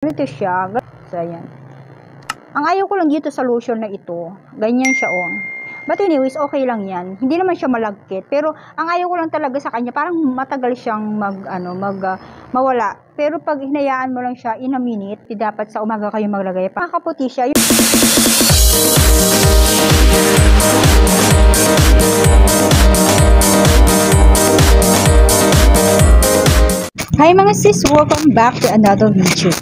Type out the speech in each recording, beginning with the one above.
Ito siya. So, ayan. Ang ayaw ko lang dito sa lotion na ito, ganyan siya But anyways, okay lang yan. Hindi naman siya malagkit. Pero, ang ayaw ko lang talaga sa kanya, parang matagal siyang mawala. Pero, pag hinayaan mo lang siya in a minute, dapat sa umaga kayo maglagay. Pakaputi siya. Hi mga sis! Welcome back to another video.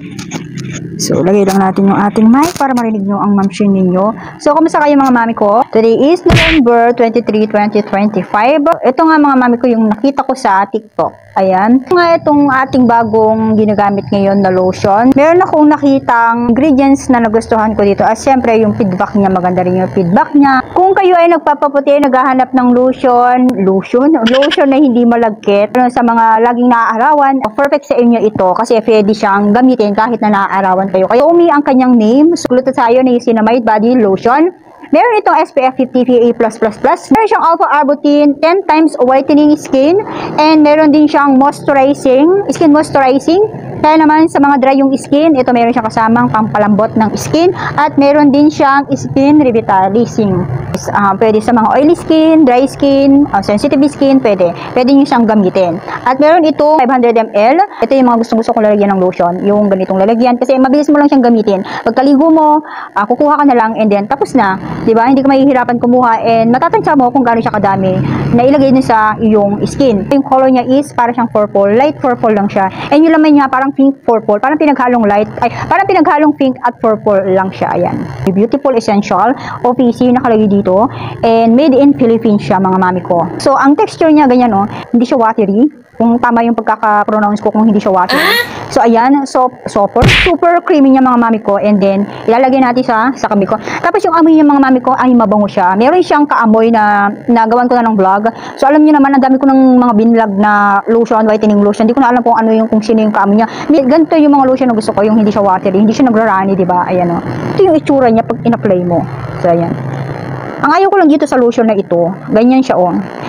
So, lagay lang natin yung ating mic para marinig nyo ang mamshin ninyo. So, kumusta kayo mga mami ko? Today is November 23, 2025. Ito nga mga mami ko yung nakita ko sa TikTok. Ayan. Ito nga itong ating bagong ginagamit ngayon na lotion. Meron akong nakitang ingredients na nagustuhan ko dito. At syempre, yung feedback niya, maganda rin yung feedback niya. Kung kayo ay nagpapaputi, naghahanap ng lotion na hindi malagkit, sa mga laging naaarawan, perfect sa inyo ito kasi pwede siyang gamitin kahit na naaarawan kayo. Kaya umi ang kanyang name, glutathione niacinamide body lotion. Meron itong SPF 50 PA+++. Meron siyang alpha-arbutin, 10 times whitening skin, and meron din siyang skin moisturizing. Kaya naman sa mga dry yung skin, ito meron siyang kasamang pampalambot ng skin, at meron din siyang skin revitalizing. Pwede sa mga oily skin, dry skin, sensitive skin, pwede nyo siyang gamitin. At meron ito 500 ml. Ito yung mga gustong-gusto kong lalagyan ng lotion, yung ganitong lalagyan, kasi mabilis mo lang siyang gamitin. Pagkaligo mo, kukuha ka na lang, and then tapos na. Diba? Hindi ka mahihirapan kumuha, and matatansya mo kung gaano siya kadami na ilagay din sa iyong skin. Yung color niya is para siyang purple, light purple lang siya. And yung laman niya parang pink purple, parang pinaghalong parang pinaghalong pink at purple lang siya. Ayan. Beautiful Essential OPC nakalagay dito, and made in Philippines siya mga mami ko. So ang texture niya ganyan hindi siya watery. Kung tama yung pagkaka-pronounce ko, kung hindi siya watery. So, ayan. Super creamy niya mga mami ko. And then, ilalagay natin sa kabi ko. Tapos, yung amoy niya mga mami ko, ay mabango siya. Meron siyang kaamoy na nagawan ko na ng vlog. So, alam niyo naman, ang dami ko ng mga binlog na lotion, whitening lotion. Hindi ko na alam kung sino yung kaamoy niya. Ganito yung mga lotion na gusto ko, yung hindi siya watery. Hindi siya nagrarani, diba? Ayan Ito yung itsura niya pag in-apply mo. So, ayan. Ang ayaw ko lang dito sa lotion na ito, ganyan siya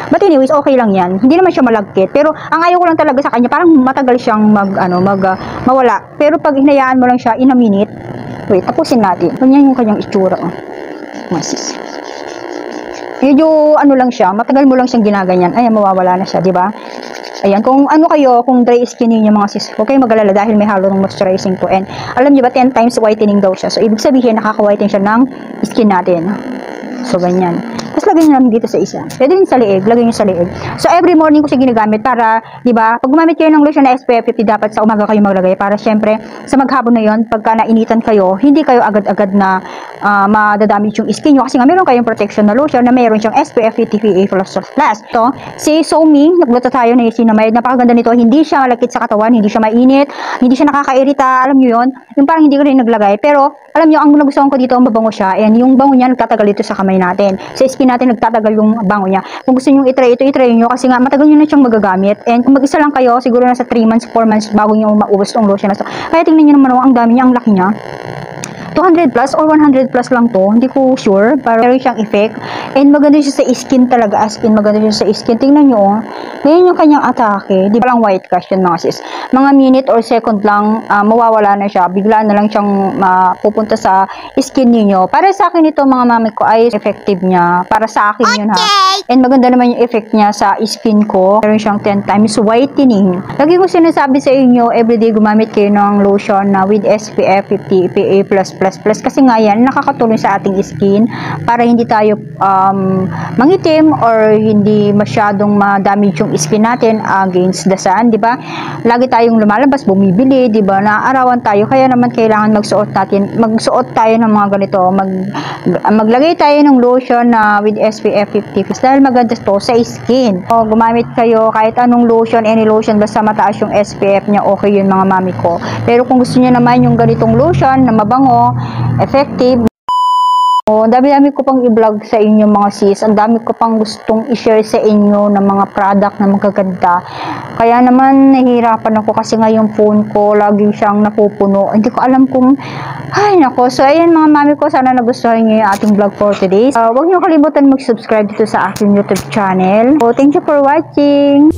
But anyways, okay lang yan. Hindi naman siya malagkit. Pero, ang ayaw ko lang talaga sa kanya, parang matagal siyang mawala. Pero, pag hinayaan mo lang siya in a minute, wait, tapusin natin. Ganyan yung kanyang itsura, Masis. Medyo, lang siya, matagal mo lang siyang ginaganyan. Ayan, mawawala na siya, di ba? Ayan, kung dry skin niyo mga sis, huwag kayong mag-alala dahil may halo ng moisturizing po. And, alam niyo ba, 10 times whitening daw siya. So, ibig sabihin, nakaka-whiten siya ng skin natin. So, ganyan. Tapos, lagay nyo namin dito sa isa. Pwede rin sa liig. Lagay nyo sa liig. So, every morning ko siya ginagamit para, di ba, pag gumamit kayo ng lotion na SPF 50, dapat sa umaga kayo maglagay para, syempre, sa maghapon na yon pagka nainitan kayo, hindi kayo agad-agad na madadamage yung skin nyo. Kasi nga, meron kayong protection na lotion na meron siyang SPF 50 PA+++. Ito, si Somi, naglutathione niacinamide. Napakaganda nito. Hindi siya malakit sa katawan, hindi siya mainit, hindi siya nakakairita. Alam nyo yon yung parang hindi ko rin naglagay. Pero, alam nyo, ang nagustuhan ko dito, mabango siya. And yung bango niya, nagtatagal dito sa kamay natin. Sa skin natin, nagtatagal yung bango niya. Kung gusto nyo i-try nyo kasi nga, matagal nyo na siyang magagamit. And kung mag-isa lang kayo, siguro nasa 3 months, 4 months bago nyo maubos tong lotion na to. Kaya tingnan nyo naman, ang dami niya, ang laki niya. 200 plus or 100 plus lang to. Hindi ko sure. Pero meron siyang effect. And maganda siya sa skin talaga. As in, maganda siya sa skin. Tingnan nyo. Ngayon yung kanyang atake. Di ba lang white cast yun mga sis. Mga minute or second lang, mawawala na siya. Bigla na lang siyang pupunta sa skin niyo. Para sa akin ito mga mami ko ay effective niya. Para sa akin yun ha. And maganda naman yung effect niya sa skin ko. Meron siyang 10 times whitening. Lagi ko sinasabi sa inyo, everyday gumamit kayo ng lotion na with SPF 50 PA+++. Kasi nga yan, nakakatulong sa ating skin para hindi tayo mangitim or hindi masyadong ma-damage yung skin natin against the sun, di ba? Lagi tayong lumalabas, bumibili, di ba? Naaarawan tayo, kaya naman kailangan magsuot tayo ng mga ganito, maglagay tayo ng lotion na with SPF 50 dahil maganda to sa skin. O gumamit kayo kahit anong lotion, any lotion, basta mataas yung SPF niya, okay yun mga mami ko. Pero kung gusto niyo naman yung ganitong lotion na mabango, effective, ang dami-dami ko pang i-vlog sa inyo mga sis. Ang dami ko pang gustong i-share sa inyo ng mga product na magaganda. Kaya naman nahihirapan ako kasi nga yung phone ko lagi siyang napupuno. Hindi ko alam kung ay nako. So ayan mga mami ko, sana nagustuhan niyo yung ating vlog for today. Huwag niyo kalimutan mag-subscribe dito sa aking YouTube channel. So thank you for watching.